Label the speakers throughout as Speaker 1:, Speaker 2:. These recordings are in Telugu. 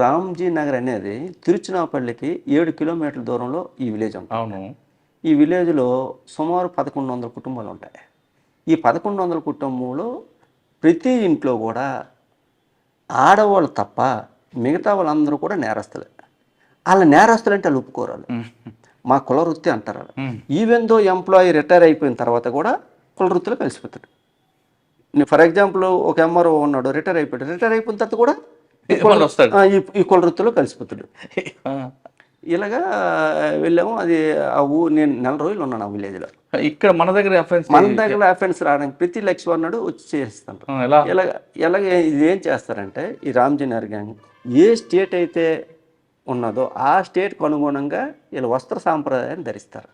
Speaker 1: రామ్జీ నగర్ అనేది తిరుచునాపల్లికి 7 కిలోమీటర్ల దూరంలో ఈ విలేజ్ ఉంటుంది.
Speaker 2: అవును.
Speaker 1: ఈ విలేజ్‌లో సుమారు 1100 కుటుంబాలు ఉంటాయి. ఈ 1100 కుటుంబంలో ప్రతి ఇంట్లో కూడా ఆడవాళ్ళు తప్ప మిగతా వాళ్ళందరూ కూడా నేరస్తులే. ఆళ్ళ నేరస్తులంటే ఆళ్ళు ఒప్పుకోరాళ్ళు.
Speaker 2: హ్మ్.
Speaker 1: మా కుల వృత్తి అంటారు ఆళ్ళు.
Speaker 2: హ్మ్.
Speaker 1: ఈవెన్ దో ఎంప్లాయీ రిటైర్ అయిపోయిన తర్వాత కూడా కుల వృత్తిలో కలిసిపోతాడు. ఫర్ ఎగ్జాంపుల్ ఒక ఎంఆర్ఓ ఉన్నాడు, రిటైర్ అయిపోయాడు. రిటైర్ అయిపోయిన తర్వాత కూడా ఈ కుల
Speaker 2: మళ్ళొస్తాడు.
Speaker 1: ఈ కుల వృత్తిలో కలిసిపోతాడు.
Speaker 2: ఆ!
Speaker 1: ఇలాగా వెళ్ళాము. అది ఆ నేను నెల రోజులు ఉన్నాను ఆ విలేజ్‌లో.
Speaker 2: ఇక్కడ మన దగ్గర అఫెన్స్
Speaker 1: మన దగ్గర అఫెన్స్ రావడానికి ప్రతి లక్ష అన్నాడు వచ్చి చేస్తాడు.
Speaker 2: ఎలా?
Speaker 1: ఎలాగ ఇది ఏం చేస్తారంటే ఈ రామ్జీ నగర్ గ్యాంగ్ ఏ స్టేట్ అయితే ఉన్నదో ఆ స్టేట్‌కు అనుగుణంగా వీళ్ళు వస్త్ర సాంప్రదాయాన్ని ధరిస్తారు.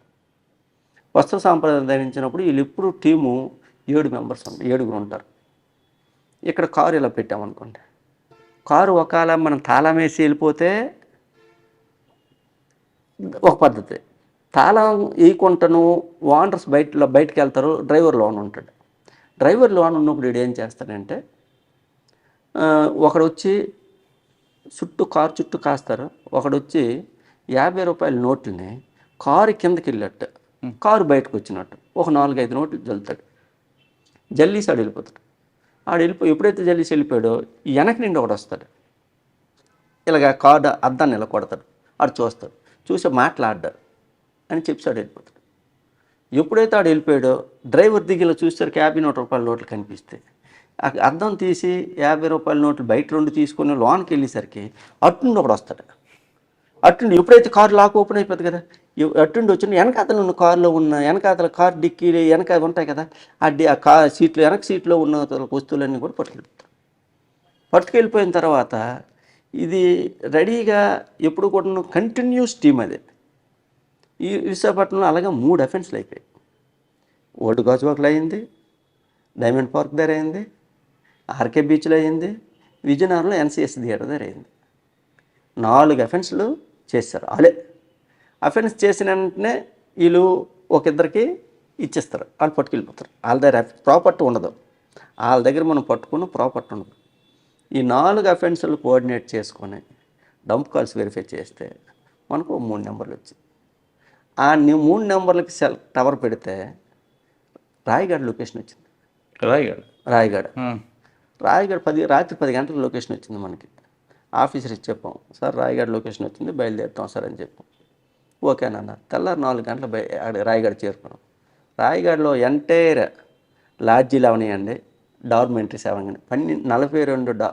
Speaker 1: వస్త్ర సాంప్రదాయం ధరించినప్పుడు వీళ్ళు ఎప్పుడు టీము 7 మెంబర్స్ ఉంటారు, 7గురు ఉంటారు. ఇక్కడ కారు ఇలా పెట్టామనుకోండి, కారు ఒకవేళ మనం తాళం వేసి వెళ్ళిపోతే ఒక పద్ధతి. తాళం వేయకుండాను ఓనర్స్ బయటికి వెళ్తారు, డ్రైవర్ లోన్ ఉంటాడు. డ్రైవర్ లోన్ ఉన్నప్పుడు వీడు ఏం చేస్తాడంటే ఒకడొచ్చి కారు చుట్టూ కాస్తారు. ఒకడొచ్చి రూ. 50 నోట్లని కారు కిందకి వెళ్ళినట్టు, కారు బయటకు వచ్చినట్టు ఒక 4-5 నోట్లు జల్లుతాడు. జల్లీసి ఆడు వెళ్ళిపోతాడు. ఎప్పుడైతే జల్లీసి వెళ్ళిపోయాడో వెనక నుండి ఒకడు వస్తాడు. ఇలాగ కారు అద్దాన్ని ఇలా కొడతాడు. ఆడు చూస్తాడు, చూసి మాట్లాడ్డాడు అని చెప్పి ఆడు వెళ్ళిపోతాడు. ఎప్పుడైతే ఆడు వెళ్ళిపోయాడో డ్రైవర్ దిగిలో చూస్తారు రూ. 50 నోట్లు కనిపిస్తాయి. అద్దం తీసి రూ. 50 నోట్లు బయట 2 తీసుకొని లోన్కి వెళ్ళేసరికి అట్నుండి ఒకడు వస్తాడు. అట్నుండి ఎప్పుడైతే కారు లాక్ ఓపెన్ అయిపోతుంది కదా, అట్నుండి వచ్చిన వెనకాతలు ఉన్న కారులో ఉన్న వెనకాతల కారు డిక్కీలు వెనక ఉంటాయి కదా, ఆ కార్ సీట్లు వెనక సీట్లో ఉన్న వస్తువులన్నీ కూడా పట్టుకెళ్ళిపోయిన తర్వాత ఇది రెడీగా ఎప్పుడు కూడా కంటిన్యూస్ టీమ్ అది. ఈ విశాఖపట్నంలో అలాగే 3 అఫెన్స్లు అయిపోయాయి. ఓల్డ్ గాజువాకలో అయింది, డైమండ్ పార్క్ దగ్గర అయింది, ఆర్కే బీచ్లో అయింది, విజయనగరంలో ఎన్సిఎస్ థియేటర్ దగ్గర అయింది. 4 అఫెన్స్లు చేశారు. వాళ్ళే అఫెన్స్ చేసిన వెంటనే వీళ్ళు ఇద్దరికి ఇచ్చేస్తారు, వాళ్ళు పట్టుకెళ్ళిపోతారు. వాళ్ళ దగ్గర ప్రాపర్టీ ఉండదు, వాళ్ళ దగ్గర మనం పట్టుకున్న ప్రాపర్టీ ఉండదు. ఈ 4 అఫెన్స్లు కోఆర్డినేట్ చేసుకొని డంప్ కాల్స్ వెరిఫై చేస్తే మనకు 3 నెంబర్లు వచ్చాయి. ఆ 3 నెంబర్లకి టవర్ పెడితే రాయగఢ్ లొకేషన్ వచ్చింది. రాయగఢ్ రాత్రి 10 గంటల లొకేషన్ వచ్చింది మనకి. ఆఫీసర్ ఇచ్చి చెప్పాం, సార్ రాయగఢ్ లొకేషన్ వచ్చింది, బయలుదేరుతాం సార్ అని చెప్పాం. ఓకేనన్న. తెల్లారి 4 గంటల రాయగఢ్ చేరుకున్నాం. రాయగఢ్లో ఎంటైర్ లాడ్జీలు అవనాయండి, డార్మెంటరీస్ అవనండి, 42